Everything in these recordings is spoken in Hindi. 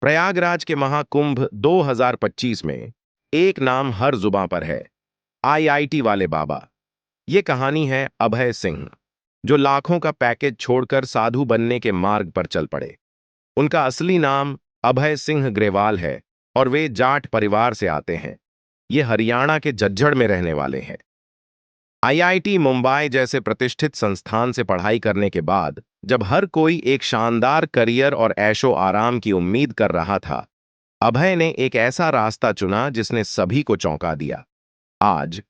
प्रयागराज के महाकुंभ 2025 में एक नाम हर जुबां पर है। आईआईटी वाले बाबा। ये कहानी है अभय सिंह, जो लाखों का पैकेज छोड़कर साधु बनने के मार्ग पर चल पड़े। उनका असली नाम अभय सिंह ग्रेवाल है और वे जाट परिवार से आते हैं। ये हरियाणा के झज्जर में रहने वाले हैं। आईआईटी मुंबई जैसे प्रतिष्ठित संस्थान से पढ़ाई करने के बाद जब हर कोई एक शानदार करियर और ऐशो आराम की उम्मीद कर रहा था, अभय ने एक ऐसा रास्ता चुना जिसने सभी को चौंका दिया। आज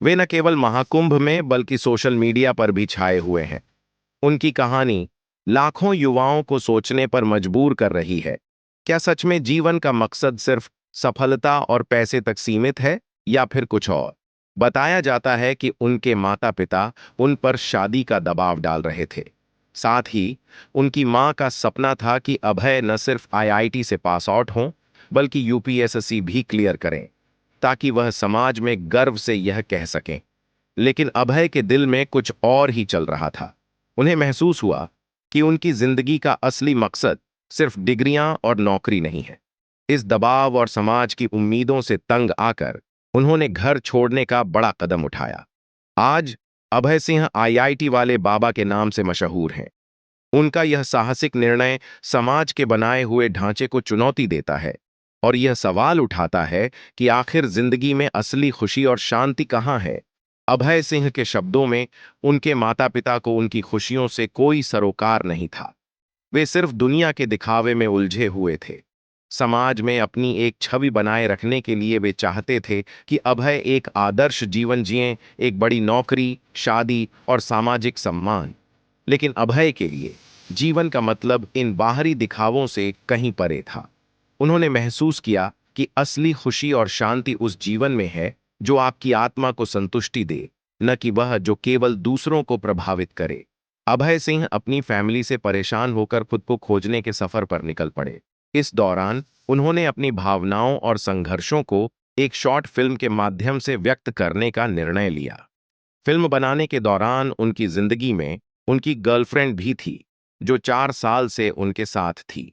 वे न केवल महाकुंभ में बल्कि सोशल मीडिया पर भी छाए हुए हैं। उनकी कहानी लाखों युवाओं को सोचने पर मजबूर कर रही है। क्या सच में जीवन का मकसद सिर्फ सफलता और पैसे तक सीमित है या फिर कुछ और? बताया जाता है कि उनके माता पिता उन पर शादी का दबाव डाल रहे थे। साथ ही उनकी मां का सपना था कि अभय न सिर्फ आईआईटी से पास आउट हों बल्कि यूपीएससी भी क्लियर करें, ताकि वह समाज में गर्व से यह कह सकें। लेकिन अभय के दिल में कुछ और ही चल रहा था। उन्हें महसूस हुआ कि उनकी जिंदगी का असली मकसद सिर्फ डिग्रियां और नौकरी नहीं है। इस दबाव और समाज की उम्मीदों से तंग आकर उन्होंने घर छोड़ने का बड़ा कदम उठाया। आज अभय सिंह आईआईटी वाले बाबा के नाम से मशहूर हैं। उनका यह साहसिक निर्णय समाज के बनाए हुए ढांचे को चुनौती देता है और यह सवाल उठाता है कि आखिर जिंदगी में असली खुशी और शांति कहाँ है। अभय सिंह के शब्दों में, उनके माता पिता को उनकी खुशियों से कोई सरोकार नहीं था। वे सिर्फ दुनिया के दिखावे में उलझे हुए थे। समाज में अपनी एक छवि बनाए रखने के लिए वे चाहते थे कि अभय एक आदर्श जीवन जिएं, एक बड़ी नौकरी, शादी और सामाजिक सम्मान। लेकिन अभय के लिए जीवन का मतलब इन बाहरी दिखावों से कहीं परे था। उन्होंने महसूस किया कि असली खुशी और शांति उस जीवन में है जो आपकी आत्मा को संतुष्टि दे, न कि वह जो केवल दूसरों को प्रभावित करे। अभय सिंह अपनी फैमिली से परेशान होकर खुद को खोजने के सफर पर निकल पड़े। इस दौरान उन्होंने अपनी भावनाओं और संघर्षों को एक शॉर्ट फिल्म के माध्यम से व्यक्त करने का निर्णय लिया। फिल्म बनाने के दौरान उनकी जिंदगी में उनकी गर्लफ्रेंड भी थी, जो 4 साल से उनके साथ थी।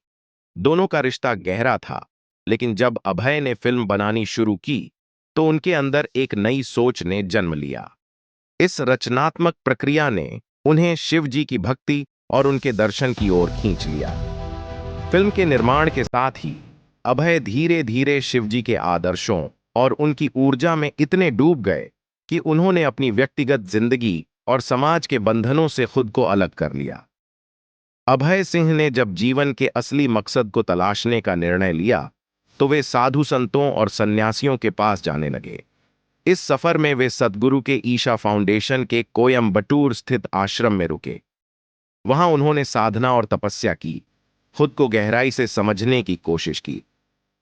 दोनों का रिश्ता गहरा था, लेकिन जब अभय ने फिल्म बनानी शुरू की तो उनके अंदर एक नई सोच ने जन्म लिया। इस रचनात्मक प्रक्रिया ने उन्हें शिव जी की भक्ति और उनके दर्शन की ओर खींच लिया। फिल्म के निर्माण के साथ ही अभय धीरे धीरे शिव जी के आदर्शों और उनकी ऊर्जा में इतने डूब गए कि उन्होंने अपनी व्यक्तिगत जिंदगी और समाज के बंधनों से खुद को अलग कर लिया। अभय सिंह ने जब जीवन के असली मकसद को तलाशने का निर्णय लिया तो वे साधु संतों और सन्यासियों के पास जाने लगे। इस सफर में वे सद्गुरु के ईशा फाउंडेशन के कोयम्बटूर स्थित आश्रम में रुके। वहां उन्होंने साधना और तपस्या की, खुद को गहराई से समझने की कोशिश की।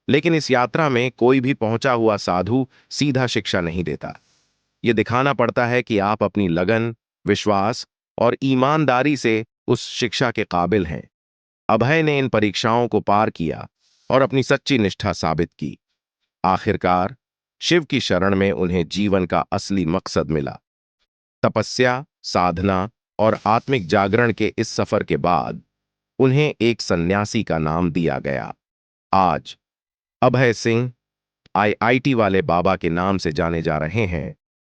लेकिन इस यात्रा में कोई भी पहुंचा हुआ साधु सीधा शिक्षा नहीं देता। यह दिखाना पड़ता है कि आप अपनी लगन, विश्वास और ईमानदारी से उस शिक्षा के काबिल हैं। अभय ने इन परीक्षाओं को पार किया और अपनी सच्ची निष्ठा साबित की। आखिरकार शिव की शरण में उन्हें जीवन का असली मकसद मिला। तपस्या, साधना और आत्मिक जागरण के इस सफर के बाद उन्हें एक सन्यासी का नाम दिया गया। आज अभय सिंह आईआईटी वाले बाबा के नाम से जाने जा रहे हैं,